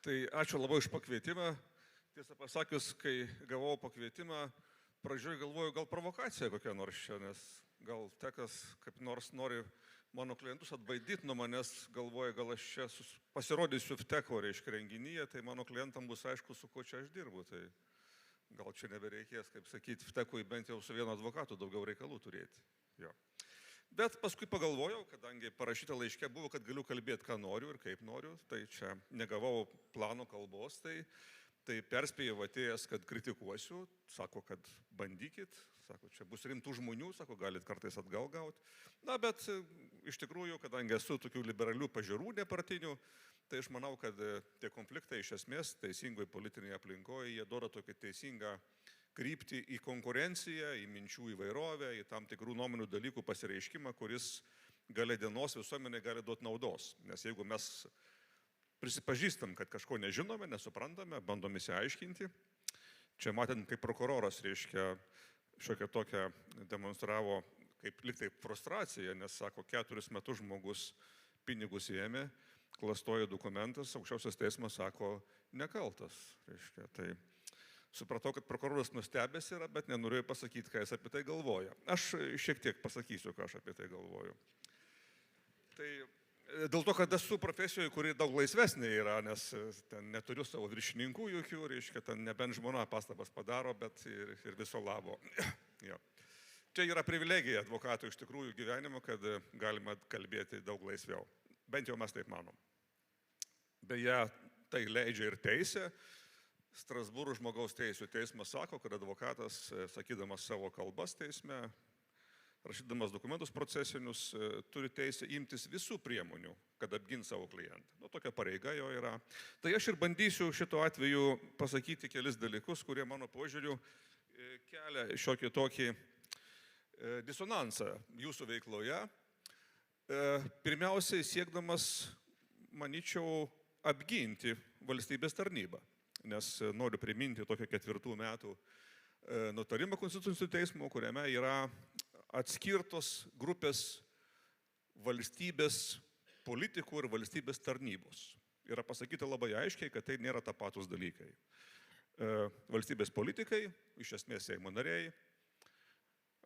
Tai ačiū labai už pakvietimą. Tiesą pasakius, kai gavau pakvietimą, pradžioje galvoju, gal provokacija kokia nors čia, nes gal tekas kaip nors nori mano klientus atbaidyti nuo manęs, galvoju, gal aš čia pasirodysiu vteko reiškia renginyje, tai mano klientam bus aišku, su kuo čia aš dirbu. Tai gal čia nebereikės, kaip sakyti, vtekui bent jau su vienu advokatu daugiau reikalų turėti. Jo. Bet paskui pagalvojau, kadangi parašyta laiške buvo, kad galiu kalbėti, ką noriu ir kaip noriu, tai čia negavau plano kalbos, tai perspėjau atėjęs, kad kritikuosiu, sako, kad bandykit, sako, čia bus rimtų žmonių, sako, galit kartais atgal gauti. Na, bet iš tikrųjų, kadangi esu tokių liberalių pažiūrų nepartinių, tai aš manau, kad tie konfliktai iš esmės teisingoj politinėje aplinkoje, jie duoda tokį teisingą krypti į konkurenciją, į minčių įvairovę, į tam tikrų nuomonių dalykų pasireiškimą, kuris gale dienos visuomenė gali duoti naudos. Nes jeigu mes prisipažįstam, kad kažko nežinome, nesuprantame, bandom įsiaiškinti, čia matant, kaip prokuroras, reiškia, šiokią tokią demonstravo kaip liktai frustraciją, nes sako, 4 metus žmogus pinigus ėmė, klastojo dokumentas, aukščiausias teismas sako, nekaltas. Reiškia, tai supratau, kad prokuroras nustebęs yra, bet nenorėjau pasakyti, ką jis apie tai galvoja. Aš šiek tiek pasakysiu, ką aš apie tai galvoju. Tai dėl to, kad esu profesijoje, kuri daug laisvesnė yra, nes ten neturiu savo viršininkų jokių, reiškia, ten nebent žmona pastabas padaro, bet ir viso labo. Jo. Čia yra privilegija advokatų iš tikrųjų gyvenimo, kad galima kalbėti daug laisviau. Bent jau mes taip manom. Beje, tai leidžia ir teisė. Strasbūro žmogaus teisų teismas sako, kad advokatas, sakydamas savo kalbas teisme, rašydamas dokumentus procesinius, turi teisę imtis visų priemonių, kad apgins savo klientą. Nu, tokia pareiga jo yra. Tai aš ir bandysiu šito atveju pasakyti kelis dalykus, kurie mano požiūriu kelia šiokį tokį disonansą jūsų veikloje. Pirmiausiai siekdamas, manyčiau, apginti valstybės tarnybą. Nes noriu priminti tokio 4 metų nutarimą Konstitucinio teismo, kuriame yra atskirtos grupės valstybės politikų ir valstybės tarnybos. Yra pasakyta labai aiškiai, kad tai nėra tapatus dalykai. Valstybės politikai, iš esmės Seimo nariai,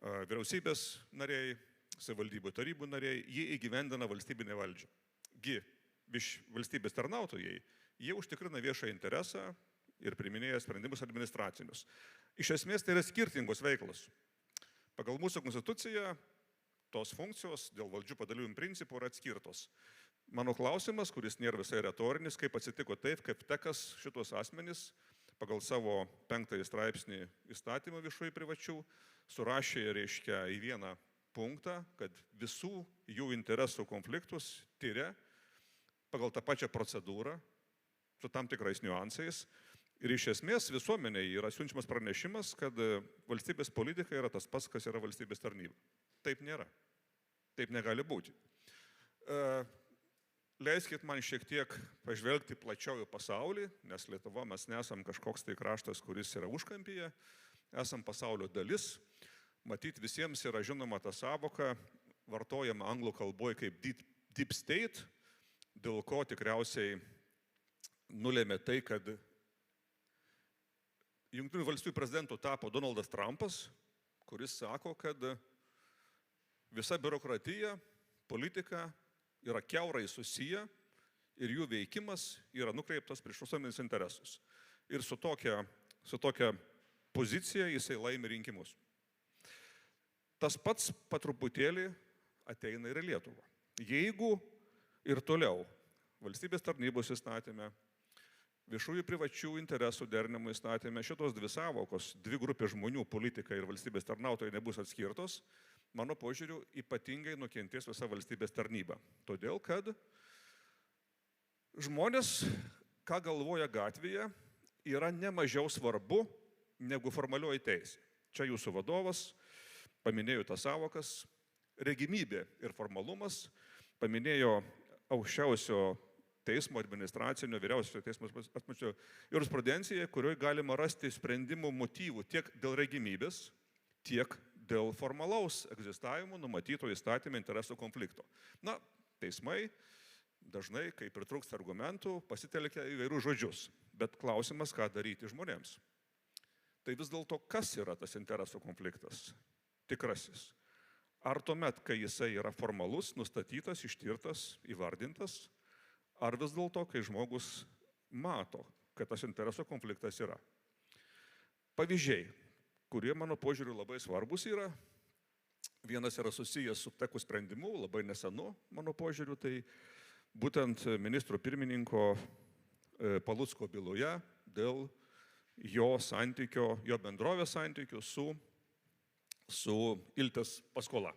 vyriausybės nariai, savivaldybių tarybų nariai, jie įgyvendina valstybinę valdžią. Valstybės tarnautojai, jie užtikrina viešą interesą ir priiminėja sprendimus administracinius. Iš esmės tai yra skirtingos veiklos. Pagal mūsų konstituciją tos funkcijos dėl valdžių padalijimų principų yra atskirtos. Mano klausimas, kuris nėra visai retorinis, kaip atsitiko taip, kaip tekas šitos asmenys pagal savo 5 straipsnį įstatymą viešųjų privačių surašė, reiškia, į vieną punktą, kad visų jų interesų konfliktus tyria pagal tą pačią procedūrą, su tam tikrais niuansais. Ir iš esmės visuomeniai yra siunčiamas pranešimas, kad valstybės politika yra tas pats, kas yra valstybės tarnyba. Taip nėra. Taip negali būti. Leiskit man šiek tiek pažvelgti plačiau į pasaulį, nes Lietuva mes nesam kažkoks tai kraštas, kuris yra užkampyje, esam pasaulio dalis. Matyt, visiems yra žinoma ta savoka, vartojama anglų kalboje kaip deep state, dėl ko tikriausiai nulėmė tai, kad Jungtinių valstijų prezidentu tapo Donaldas Trumpas, kuris sako, kad visa biurokratija, politika yra kiaurai susiję ir jų veikimas yra nukreiptas prieš visuomenės interesus. Ir su tokia pozicija jisai laimi rinkimus. Tas pats patruputėlį ateina ir į Lietuvą. Jeigu ir toliau valstybės tarnybos įstatyme, viešųjų privačių interesų derinimo įstatyme šitos dvi savokos, dvi grupės žmonių, politika ir valstybės tarnautojai nebus atskirtos, mano požiūriu ypatingai nukentės visa valstybės tarnyba. Todėl, kad žmonės, ką galvoja gatvėje, yra nemažiau svarbu negu formalioji teisė. Čia jūsų vadovas paminėjo tas savokas, regimybė ir formalumas, paminėjo aukščiausio teismo administracinio, vyriausiojo teismo jurisprudenciją, kurioje galima rasti sprendimų motyvų tiek dėl regimybės, tiek dėl formalaus egzistavimo numatyto įstatymė interesų konflikto. Na, teismai dažnai, kai pritrūksta argumentų, pasitelkia įvairių žodžius. Bet klausimas, ką daryti žmonėms. Tai vis dėlto, kas yra tas interesų konfliktas? Tikrasis. Ar tuomet, kai jisai yra formalus, nustatytas, ištirtas, įvardintas, ar vis dėlto, kai žmogus mato, kad tas interesų konfliktas yra. Pavyzdžiai, kurie mano požiūriu labai svarbus yra. Vienas yra susijęs su tekų sprendimu, labai nesenu mano požiūriu, tai būtent ministro pirmininko Palucko byloje dėl jo santykio, jo bendrovės santykių su Iltės paskola.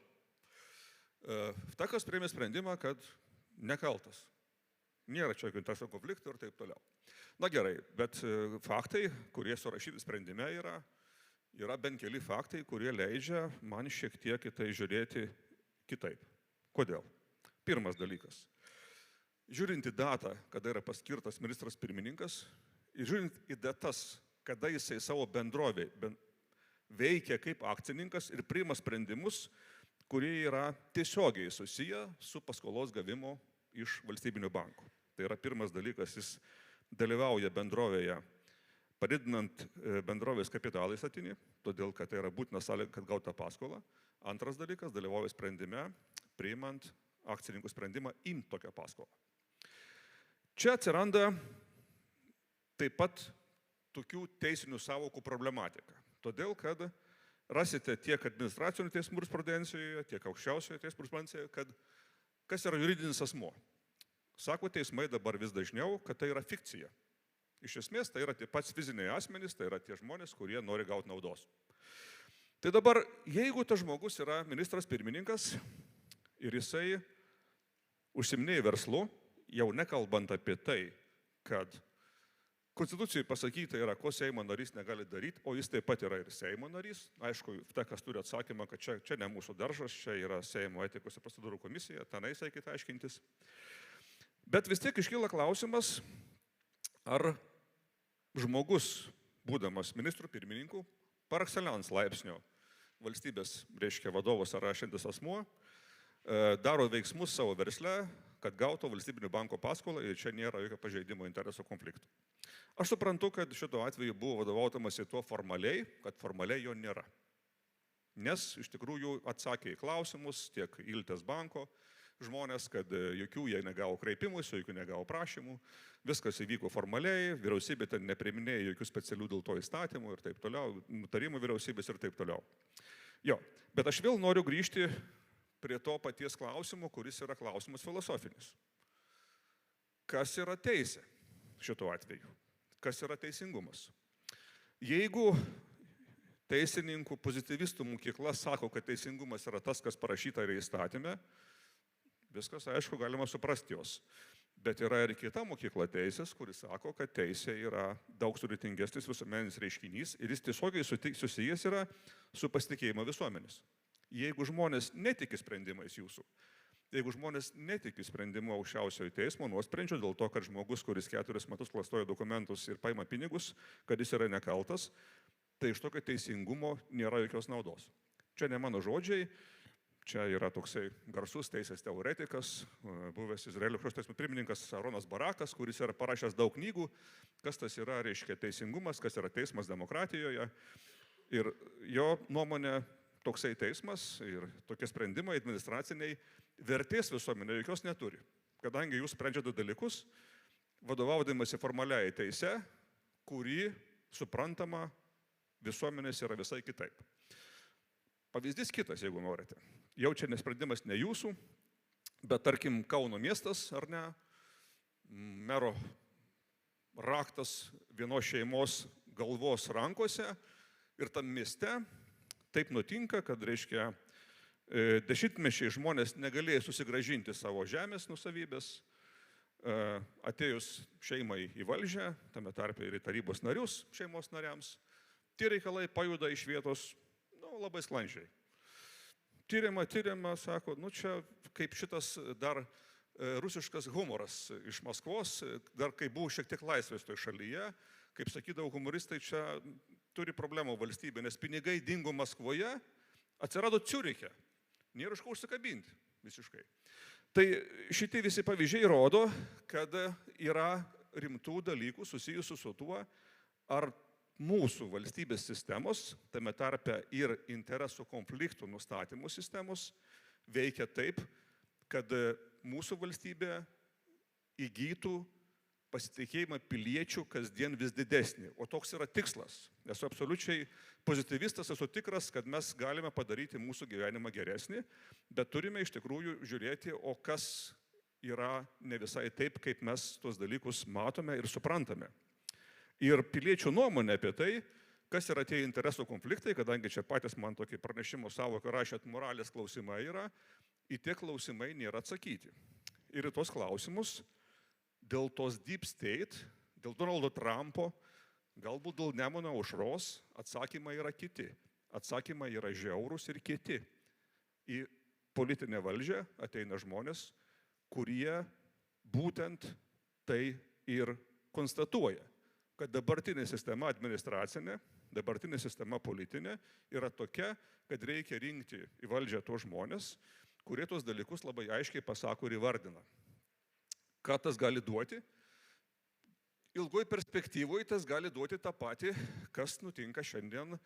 Vtekas priėmė sprendimą, kad nekaltas. Nėra čia jokių interesų konfliktų ir taip toliau. Na gerai, bet faktai, kurie surašyti sprendime yra bent keli faktai, kurie leidžia man šiek tiek į tai žiūrėti kitaip. Kodėl? Pirmas dalykas. Žiūrint į datą, kada yra paskirtas ministras pirmininkas, ir žiūrint į datas, kada jisai savo bendrovė veikia kaip akcininkas ir priima sprendimus, kurie yra tiesiogiai susiję su paskolos gavimo iš valstybinių bankų. Tai yra pirmas dalykas, jis dalyvauja bendrovėje, padidinant bendrovės kapitalą įstatinį, todėl kad tai yra būtina sąlyga, kad gauta paskolą. Antras dalykas, dalyvauja sprendime, priimant akcininkų sprendimą imti tokią paskolą. Čia atsiranda taip pat tokių teisinių sąvokų problematika. Todėl, kad rasite tiek administracinių teismų jurisprudencijoje, tiek aukščiausioje teismų jurisprudencijoje, kad kas yra juridinis asmuo. Sako teismai dabar vis dažniau, kad tai yra fikcija. Iš esmės tai yra tie pats fiziniai asmenys, tai yra tie žmonės, kurie nori gauti naudos. Tai dabar, jeigu tas žmogus yra ministras pirmininkas ir jisai užsiiminėja verslu, jau nekalbant apie tai, kad Konstitucijai pasakyta yra, ko Seimo narys negali daryti, o jis taip pat yra ir Seimo narys. Aišku, Vtekas turi atsakymą, kad čia ne mūsų daržas, čia yra Seimo etikos ir procedūrų komisija, tenais eikite aiškintis. Bet vis tiek iškyla klausimas, ar žmogus, būdamas ministrų pirmininku, par excellence laipsnio valstybės, reiškia vadovas ar rašantis asmuo, daro veiksmus savo versle, kad gautų valstybinių banko paskolą ir čia nėra jokio pažeidimo interesų konfliktų. Aš suprantu, kad šituo atveju buvo vadovautamasi tuo formaliai, kad formaliai jo nėra. Nes iš tikrųjų atsakė į klausimus tiek Iltės banko žmonės, kad jokių jie negavo kreipimus, jokių negavo prašymų, viskas įvyko formaliai, vyriausybė ten nepriiminėjo jokių specialių dėl to įstatymų ir taip toliau, nutarimų vyriausybės ir taip toliau. Jo, bet aš vėl noriu grįžti prie to paties klausimo, kuris yra klausimas filosofinis. Kas yra teisė šituo atveju? Kas yra teisingumas? Jeigu teisininkų pozityvistų mokykla sako, kad teisingumas yra tas, kas parašyta ir įstatyme, viskas, aišku, galima suprasti jos. Bet yra ir kita mokykla teisės, kuris sako, kad teisė yra daug sudėtingesnis visuomeninis reiškinys ir jis tiesiogiai susijęs yra su pasitikėjimo visuomenės. Jeigu žmonės netiki sprendimais jūsų, jeigu žmonės netiki sprendimu aukščiausiojo teismo nuosprendžio dėl to, kad žmogus, kuris 4 metus klastoja dokumentus ir paima pinigus, kad jis yra nekaltas, tai iš tokio teisingumo nėra jokios naudos. Čia ne mano žodžiai, čia yra toksai garsus teisės teoretikas, buvęs Izraelio krašto teismo pirmininkas Aronas Barakas, kuris yra parašęs daug knygų, kas tas yra, reiškia, teisingumas, kas yra teismas demokratijoje. Ir jo nuomonė, toksai teismas ir tokie sprendimai administraciniai vertės visuomenė jokios neturi. Kadangi jūs sprendžiate dalykus, vadovaudamasi formaliai teise, kuri suprantama visuomenės yra visai kitaip. Pavyzdys kitas, jeigu norite. Jau čia nesprendimas ne jūsų, bet tarkim Kauno miestas, ar ne, mero raktas vienos šeimos galvos rankose ir tam mieste taip nutinka, kad, reiškia, dešimtmečiai žmonės negalėjo susigrąžinti savo žemės nusavybės, atėjus šeimai į valdžią, tame tarpe ir į tarybos narius šeimos nariams, tie reikalai pajuda iš vietos labai sklandžiai. Tyriama, sako, čia kaip šitas dar rusiškas humoras iš Maskvos, dar kai buvo šiek tiek laisvės toje šalyje, kaip sakydavo humoristai, čia turi problemų valstybė, nes pinigai dingo Maskvoje, atsirado Ciuriche. Nėra iš ko užsikabinti visiškai. Tai šitie visi pavyzdžiai rodo, kad yra rimtų dalykų susijusių su tuo, ar mūsų valstybės sistemos, tame tarpe ir interesų konfliktų nustatymų sistemos, veikia taip, kad mūsų valstybė įgytų pasitikėjimą piliečių kasdien vis didesnį. O toks yra tikslas. Esu absoliučiai pozityvistas, esu tikras, kad mes galime padaryti mūsų gyvenimą geresnį, bet turime iš tikrųjų žiūrėti, o kas yra ne visai taip, kaip mes tuos dalykus matome ir suprantame. Ir piliečių nuomonė apie tai, kas yra tie interesų konfliktai, kadangi čia patys man tokį pranešimo savoką rašėt, moralės klausimai yra, į tie klausimai nėra atsakyti. Ir į tos klausimus dėl tos deep state, dėl Donaldo Trumpo, galbūt dėl Nemuno aušros, atsakymai yra kiti. Atsakymai yra žiaurūs ir kiti. Į politinę valdžią ateina žmonės, kurie būtent tai ir konstatuoja, kad dabartinė sistema administracinė, dabartinė sistema politinė yra tokia, kad reikia rinkti į valdžią tos žmonės, kurie tos dalykus labai aiškiai pasako ir įvardina. Ką tas gali duoti? Ilgoje perspektyvoje tas gali duoti tą patį, kas nutinka šiandien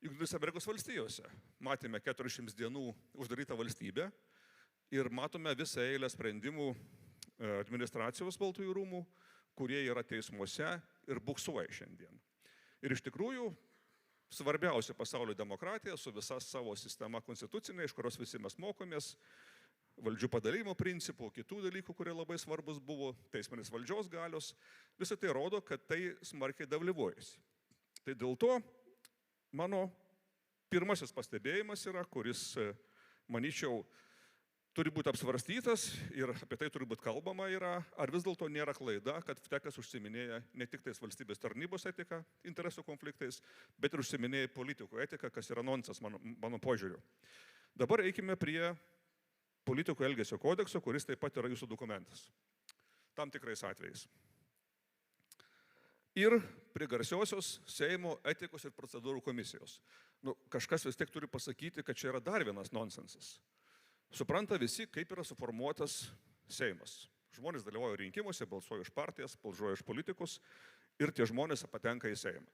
Jungtinėse Amerikos valstijose. Matėme 400 dienų uždarytą valstybę ir matome visą eilę sprendimų administracijos Baltųjų rūmų, kurie yra teismuose ir buksuoja šiandien. Ir iš tikrųjų svarbiausia pasaulio demokratija su visa savo sistema konstitucinė, iš kurios visi mes mokomės, valdžių padalymo principų, kitų dalykų, kurie labai svarbus buvo, teisminės valdžios galios, visą tai rodo, kad tai smarkiai devalvuojasi. Tai dėl to mano pirmasis pastebėjimas yra, kuris, manyčiau, turi būti apsvarstytas ir apie tai turi būti kalbama yra, ar vis dėlto nėra klaida, kad FTECas užsiminėja ne tik tais valstybės tarnybos etika, interesų konfliktais, bet ir užsiminėja politikų etika, kas yra nonsens mano požiūriu. Dabar eikime prie politikų elgesio kodekso, kuris taip pat yra jūsų dokumentas. Tam tikrais atvejais. Ir prie garsiosios Seimo etikos ir procedūrų komisijos. Kažkas vis tiek turi pasakyti, kad čia yra dar vienas nonsensas. Supranta visi, kaip yra suformuotas Seimas. Žmonės dalyvauja rinkimuose, balsuoja už partijas, balsuoja už politikus ir tie žmonės patenka į Seimą.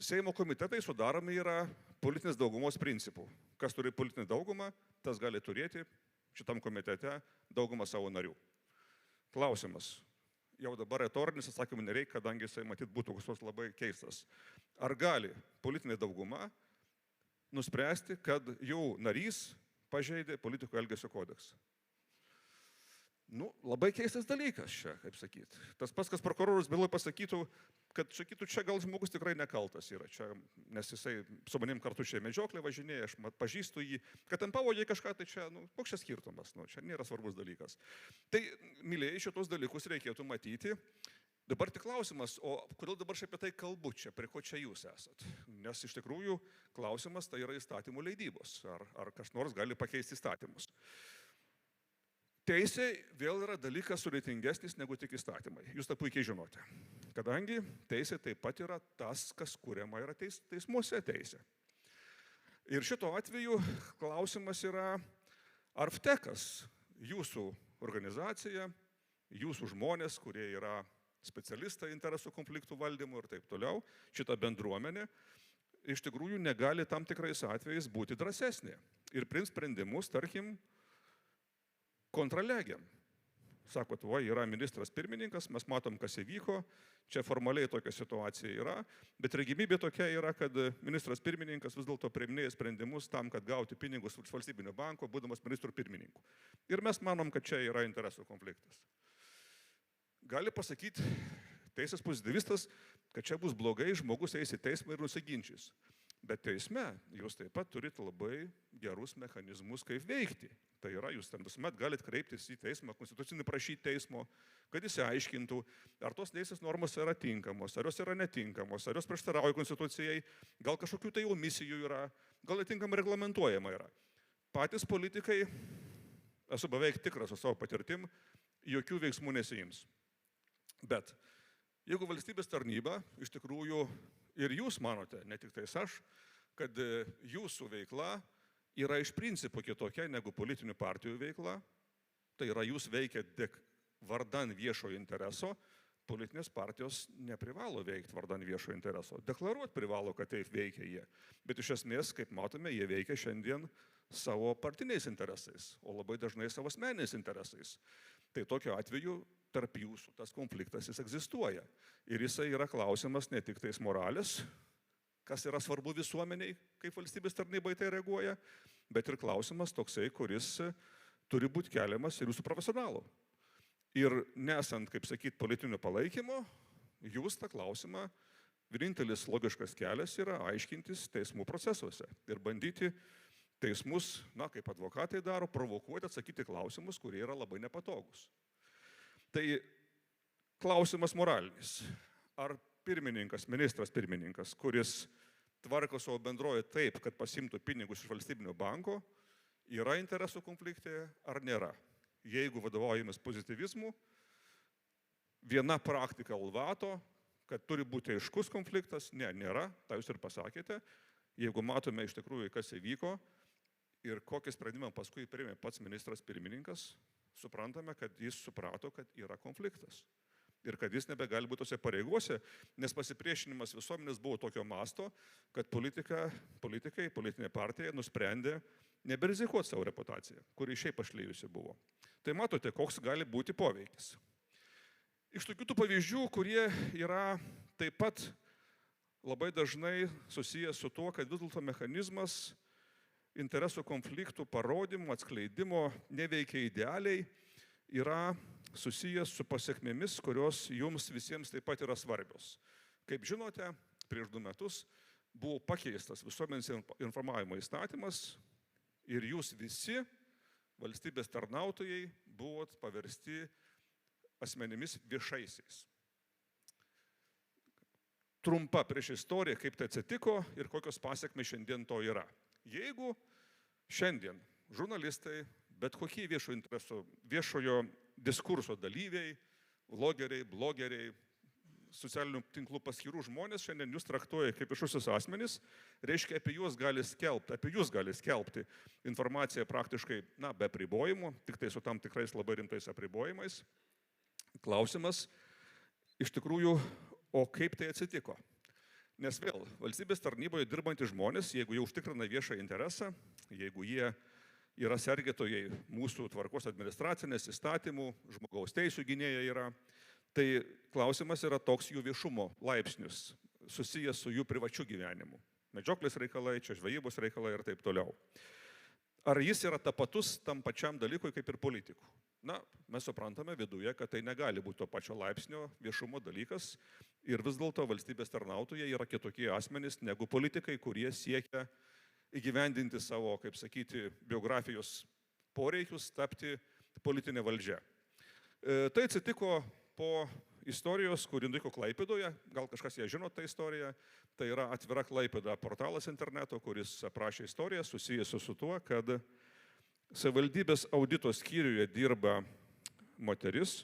Seimo komitetai sudaromi yra politinės daugumos principų. Kas turi politinę daugumą, tas gali turėti šitam komitete daugumą savo narių. Klausimas. Jau dabar retorinis atsakymų nereikia, kadangi jisai matyt būtų kažkoks labai keistas. Ar gali politinė dauguma nuspręsti, kad jų narys pažeidė politikų elgesio kodeksą? Labai keistas dalykas čia, kaip sakyti. Tas pats, kas prokurorus byloje pasakytų, kad sakytų, čia gal žmogus tikrai nekaltas yra, čia, nes jisai su manim kartu čia medžioklė važinėja, aš pažįstu jį, kad ten pavogė kažką, tai čia, koks čia skirtumas, čia nėra svarbus dalykas. Tai, mylėjai, šitos dalykus reikėtų matyti. Dabar tik klausimas, o kodėl dabar aš apie tai kalbu čia, prie ko čia jūs esat? Nes iš tikrųjų klausimas tai yra įstatymų leidybos, ar kas nors gali pakeisti įstatymus. Teisė vėl yra dalykas sudėtingesnis negu tik įstatymai. Jūs tą puikiai žinote. Kadangi teisė taip pat yra tas, kas kuriama yra teismuose teisė. Ir šito atveju klausimas yra, ar FTECas, jūsų organizacija, jūsų žmonės, kurie yra specialistai interesų konfliktų valdymų ir taip toliau, šita bendruomenė, iš tikrųjų negali tam tikrais atvejais būti drąsesnė. Ir priims sprendimus, tarkim, kontralegiam. Sakot, yra ministras pirmininkas, mes matom, kas įvyko, čia formaliai tokia situacija yra, bet regimybė tokia yra, kad ministras pirmininkas vis dėlto priiminėja sprendimus tam, kad gauti pinigus iš valstybinio banko, būdamas ministrų pirmininku. Ir mes manom, kad čia yra interesų konfliktas. Gali pasakyti teisės pozityvistas, kad čia bus blogai, žmogus eis į teismą ir nusiginčys. Bet teisme jūs taip pat turite labai gerus mechanizmus, kaip veikti. Tai yra, jūs ten visuomet galite kreiptis į teismą, konstitucinį prašyti teismo, kad jis aiškintų, ar tos teisės normos yra tinkamos, ar jos yra netinkamos, ar jos prieštarauja konstitucijai, gal kažkokių tai omisijų yra, gal netinkamai reglamentuojama yra. Patys politikai, esu beveik tikras su savo patirtim, jokių veiksmų nesiims. Bet jeigu valstybės tarnyba iš tikrųjų ir jūs manote, ne tik tais aš, kad jūsų veikla yra iš principo kitokia negu politinių partijų veikla, tai yra jūs veikiat tik vardan viešojo intereso, politinės partijos neprivalo veikti vardan viešojo intereso. Deklaruoti privalo, kad taip veikia jie. Bet iš esmės, kaip matome, jie veikia šiandien savo partiniais interesais, o labai dažnai savo asmeniniais interesais. Tai tokiu atveju tarp jūsų tas konfliktas jis egzistuoja. Ir jisai yra klausimas ne tik tais moralės, kas yra svarbu visuomeniai, kaip valstybės tarnybai tai reaguoja, bet ir klausimas toksai, kuris turi būti keliamas ir jūsų profesionalų. Ir nesant, kaip sakyt, politinio palaikymo, jūs tą klausimą, vienintelis logiškas kelias yra aiškintis teismų procesuose ir bandyti teismus, kaip advokatai daro, provokuoti, atsakyti klausimus, kurie yra labai nepatogus. Tai klausimas moralinis. Ar pirmininkas, ministras pirmininkas, kuris tvarko savo bendroje taip, kad pasimtų pinigus iš valstybinio banko, yra interesų konflikte ar nėra? Jeigu vadovaujamas pozityvizmu, viena praktika Ulvato, kad turi būti aiškus konfliktas, nėra, tą jūs ir pasakėte. Jeigu matome iš tikrųjų, kas įvyko ir kokį sprendimą paskui priėmė pats ministras pirmininkas, suprantame, kad jis suprato, kad yra konfliktas. Ir kad jis nebegali būti tose pareigose, nes pasipriešinimas visuomenės buvo tokio masto, kad politikai, politinė partija nusprendė neberizikuoti savo reputaciją, kuri šiaip pašlyjusi buvo. Tai matote, koks gali būti poveikis. Iš tokių tų pavyzdžių, kurie yra taip pat labai dažnai susijęs su tuo, kad vis dėlto mechanizmas interesų konfliktų parodymų, atskleidimo neveikia idealiai, yra susijęs su pasiekmėmis, kurios jums visiems taip pat yra svarbios. Kaip žinote, prieš 2 metus buvo pakeistas visuomenės informavimo įstatymas ir jūs visi, valstybės tarnautojai, buvot paversti asmenimis viešaisiais. Trumpa priešistorija, kaip tai atsitiko ir kokios pasiekmės šiandien to yra. Jeigu šiandien žurnalistai, bet kokie viešojo diskurso dalyviai, vlogeriai, blogeriai, socialinių tinklų paskyrų žmonės šiandien jūs traktuoja kaip viešuosius asmenys, reiškia apie jūs gali skelbti informaciją praktiškai, be apribojimų, tik tai su tam tikrais labai rimtais apribojimais. Klausimas, iš tikrųjų, o kaip tai atsitiko? Nes vėl, valstybės tarnyboje dirbantys žmonės, jeigu jie užtikrina viešą interesą, jeigu jie yra sergėtojai mūsų tvarkos administracinės įstatymų, žmogaus teisų gynėjai yra, tai klausimas yra toks jų viešumo laipsnius, susijęs su jų privačiu gyvenimu. Medžioklės reikalai, čia žvejybos reikalai ir taip toliau. Ar jis yra tapatus tam pačiam dalykui kaip ir politikų? Mes suprantame viduje, kad tai negali būti to pačio laipsnio viešumo dalykas ir vis dėlto valstybės tarnautojai yra kitokie asmenys negu politikai, kurie siekia įgyvendinti savo, kaip sakyti, biografijos poreikius, tapti politinė valdžia. Tai atsitiko po istorijos, kuri nutiko Klaipėdoje, gal kažkas ją žino tą istoriją, tai yra Atvira Klaipėda portalas interneto, kuris aprašė istoriją susijusiu su tuo, kad savivaldybės audito skyriuje dirba moteris,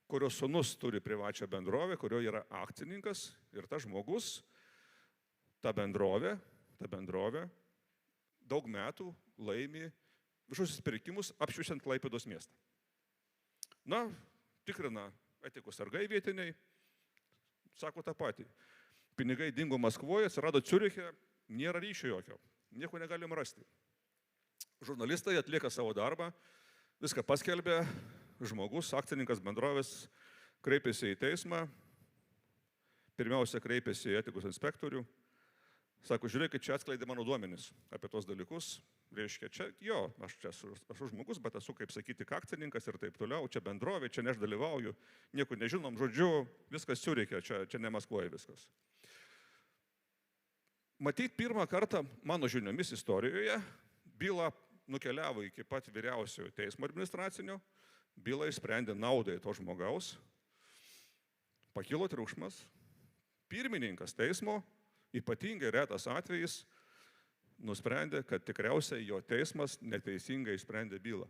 kurios sūnus turi privačią bendrovę, kurio yra akcininkas ir tas žmogus, ta bendrovė daug metų laimi viešuosius pirkimus apšviečiant Klaipėdos miestą. Tikrina etikos sargai vietiniai, sako tą patį. Pinigai dingo Maskvoje, atsirado Ciuriche, nėra ryšio jokio, nieko negalim rasti. Žurnalistai atlieka savo darbą, viską paskelbė, žmogus, akcininkas bendrovės kreipėsi į teismą, pirmiausia kreipėsi į etikos inspektorių, sako, žiūrėkit, čia atskleidė mano duomenis apie tos dalykus, reiškia, aš esu žmogus, bet esu, kaip sakyti, akcininkas ir taip toliau, čia bendrovė, čia ne aš dalyvauju, nieko nežinom, žodžiu, viskas Ciuriche, čia ne Maskvoje viskas. Matyt, pirmą kartą mano žiniomis istorijoje byla nukeliavo iki pat vyriausiojo teismo administracinio, bylą išsprendė naudai to žmogaus, pakilo triukšmas, pirmininkas teismo, ypatingai retas atvejis, nusprendė, kad tikriausiai jo teismas neteisingai išsprendė bylą.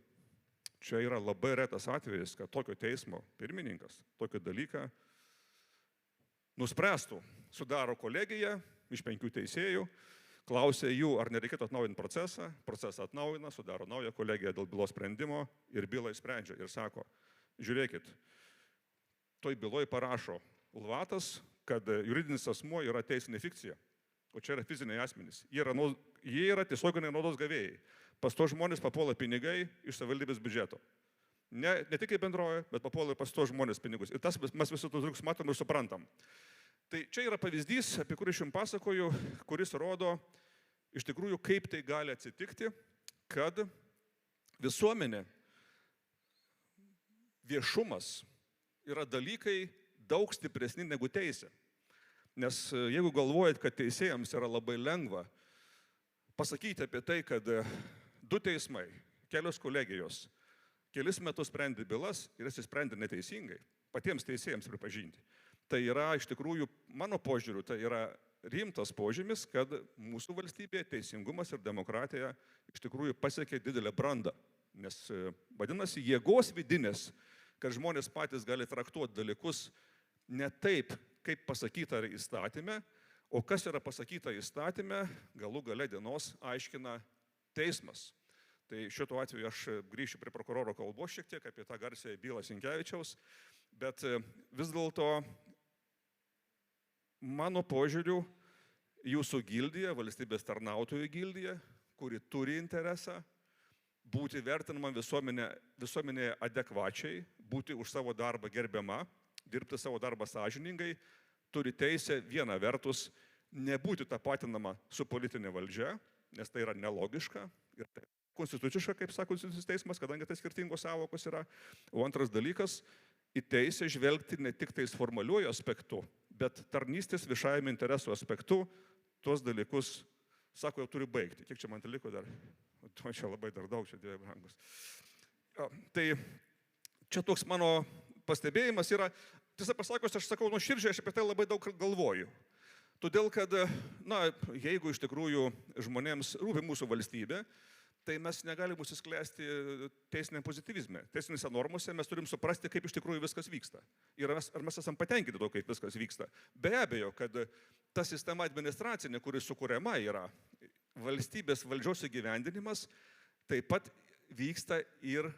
Čia yra labai retas atvejis, kad tokio teismo pirmininkas tokį dalyką nuspręstų. Sudaro kolegiją iš 5 teisėjų, klausė jų, ar nereikėtų atnaujinti procesą atnaujina, sudaro naują kolegiją dėl bylos sprendimo ir bylą išsprendžia ir sako, žiūrėkit, toj byloj parašo Lvatas, kad juridinis asmuo yra teisinė fikcija, o čia yra fiziniai asmenys. Jie yra tiesioginiai naudos gavėjai. Pas to žmonės papuola pinigai iš savivaldybės biudžeto. Ne tik kaip bendroje, bet papuola pas to žmonės pinigus. Ir tas mes visus tos dalykus matom ir suprantam. Tai čia yra pavyzdys, apie kurį aš jums pasakoju, kuris rodo iš tikrųjų, kaip tai gali atsitikti, kad visuomenė, viešumas yra dalykai daug stipresni negu teisė. Nes jeigu galvojat, kad teisėjams yra labai lengva pasakyti apie tai, kad 2 teismai, kelios kolegijos, kelis metus sprendė bylas ir jas sprendė neteisingai, patiems teisėjams pripažinti. Tai yra iš tikrųjų, mano požiūriu, tai yra rimtas požymis, kad mūsų valstybėje teisingumas ir demokratija iš tikrųjų pasiekė didelę brandą. Nes vadinasi, jėgos vidinės, kad žmonės patys gali traktuoti dalykus ne taip, kaip pasakyta įstatyme, o kas yra pasakyta įstatyme, galų gale dienos aiškina teismas. Tai šituo atveju aš grįšiu prie prokuroro kalbos šiek tiek apie tą garsiąją bylą Sinkevičiaus, bet vis dėlto mano požiūriu jūsų gildija, valstybės tarnautojų gildija, kuri turi interesą būti vertinama visuomenėje adekvačiai, būti už savo darbą gerbiama, dirbti savo darbą sąžiningai, turi teisę viena vertus nebūti tapatinama su politinė valdžia, nes tai yra nelogiška ir tai konstituciška, kaip sako Konstitucinis teismas, kadangi tai skirtingos sąvokos yra. O antras dalykas, į teisę žvelgti ne tik tais formaliuoju aspektu, bet tarnystės viešajame interesų aspektu, tuos dalykus, sako, jau turi baigti. Kiek čia man tai liko dar? O čia labai dar daug, čia Dieve brangus. Tai čia toks mano pastebėjimas yra, tiesą pasakius, aš sakau nuoširdžiai, aš apie tai labai daug galvoju. Todėl, kad, jeigu iš tikrųjų žmonėms rūpi mūsų valstybė, tai mes negalime užsisklęsti teisiniam pozityvizme. Teisinėse normose mes turim suprasti, kaip iš tikrųjų viskas vyksta. Ir ar mes esam patenkinti to, kaip viskas vyksta. Be abejo, kad ta sistema administracinė, kuri sukuriama yra, valstybės valdžios įgyvendinimas, taip pat vyksta ir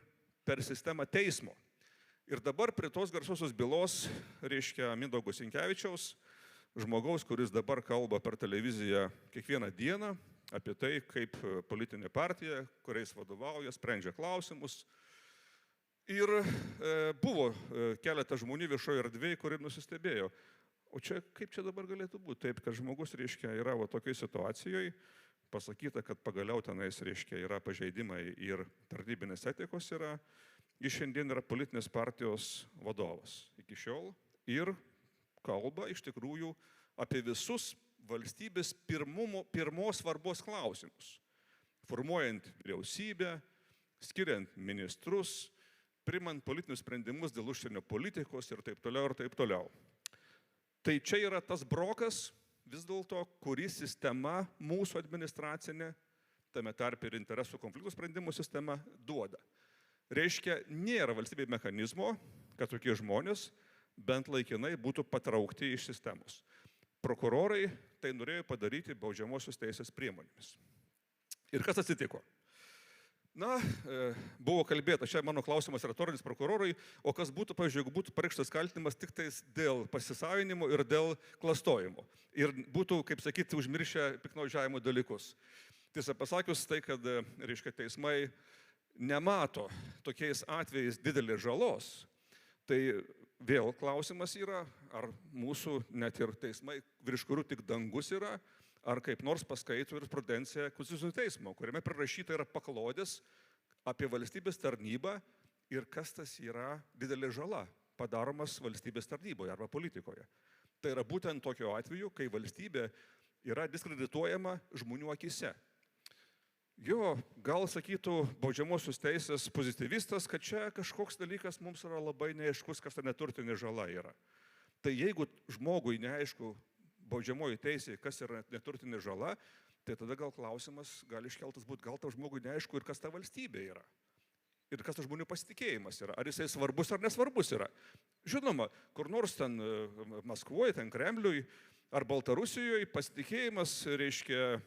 per sistemą teismo. Ir dabar prie tos garsiosios bylos, reiškia Mindaugo Sinkevičiaus, žmogaus, kuris dabar kalba per televiziją kiekvieną dieną, apie tai, kaip politinė partija, kuriais vadovauja, sprendžia klausimus. Ir buvo keletas žmonių viešoje erdvėje, kurie nusistebėjo. O čia, kaip čia dabar galėtų būti? Taip, kad žmogus, reiškia, yra tokiai situacijoje, pasakyta, kad pagaliau tenais, reiškia, yra pažeidimai ir tarnybinės etikos yra. Jis šiandien yra politinės partijos vadovas iki šiol ir kalba iš tikrųjų apie visus valstybės pirmos svarbos klausimus, formuojant vyriausybę, skiriant ministrus, priimant politinius sprendimus dėl užsienio politikos ir taip toliau ir taip toliau. Tai čia yra tas brokas, vis dėlto, kuri sistema mūsų administracinė, tame tarpe ir interesų konfliktų sprendimų sistema, duoda. Reiškia, nėra valstybėje mechanizmo, kad tokie žmonės bent laikinai būtų patraukti iš sistemos. Prokurorai tai norėjo padaryti baudžiamosios teisės priemonėmis. Ir kas atsitiko? Buvo kalbėta, čia mano klausimas retorinis prokurorui, o kas būtų, pavyzdžiui, jeigu būtų pareikštas kaltinimas tik tais dėl pasisavinimo ir dėl klastojimo. Ir būtų, kaip sakyti, užmiršę piktnaudžiavimo dalykus. Tiesą pasakius tai, kad, reiškia, teismai nemato tokiais atvejais didelės žalos, tai vėl klausimas yra, ar mūsų net ir teismai, virš kurių tik dangus yra, ar kaip nors paskaito jurisprudenciją Konstitucinio teismo, kuriame prirašyta yra paklodės apie valstybės tarnybą ir kas tas yra didelė žala padaromas valstybės tarnyboje arba politikoje. Tai yra būtent tokio atveju, kai valstybė yra diskredituojama žmonių akise. Jo, gal sakytų baudžiamosios teisės pozityvistas, kad čia kažkoks dalykas mums yra labai neaiškus, kas ta neturtinė žala yra. Tai jeigu žmogui neaišku baudžiamoji teisė, kas yra neturtinė žala, tai tada gal klausimas gali iškeltas būti, gal tam žmogui neaišku ir kas ta valstybė yra. Ir kas tas žmonių pasitikėjimas yra, ar jisai svarbus ar nesvarbus yra. Žinoma, kur nors ten Maskvoje, ten Kremliui, ar Baltarusijoje pasitikėjimas, reiškia,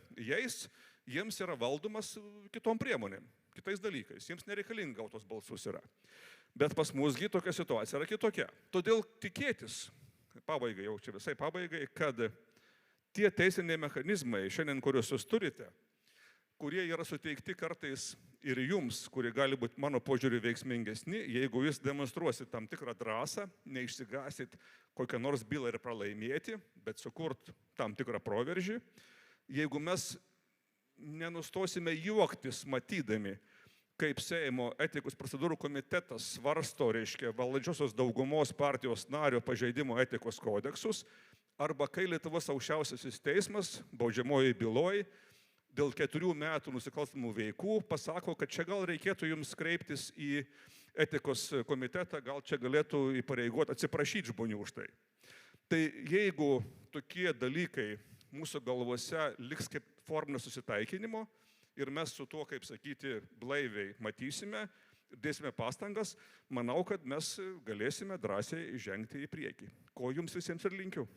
jiems yra valdomas kitom priemonėm, kitais dalykais. Jiems nereikalinga gautos balsus yra. Bet pas musgi tokia situacija yra kitokia. Todėl tikėtis, pabaigai, jau čia visai pabaigai, kad tie teisiniai mechanizmai, šiandien kuriuos jūs turite, kurie yra suteikti kartais ir jums, kurie gali būti mano požiūriu veiksmingesni, jeigu jūs demonstruosit tam tikrą drąsą, neišsigasit kokią nors bylą ir pralaimėti, bet sukurt tam tikrą proveržį, jeigu mes nenustosime juoktis matydami, kaip Seimo etikos procedūrų komitetas svarsto, reiškia, valdančiosios daugumos partijos nario pažeidimo etikos kodeksus, arba kai Lietuvos aukščiausiasis teismas baudžiamojoje byloje dėl 4 metų nusikalstamų veikų pasako, kad čia gal reikėtų jums kreiptis į etikos komitetą, gal čia galėtų įpareigoti atsiprašyti žmonių už tai. Tai jeigu tokie dalykai mūsų galvose liks kaip forminio susitaikinimo ir mes su tuo, kaip sakyti, blaiviai matysime, dėsime pastangas, manau, kad mes galėsime drąsiai žengti į priekį. Ko jums visiems ir linkiu.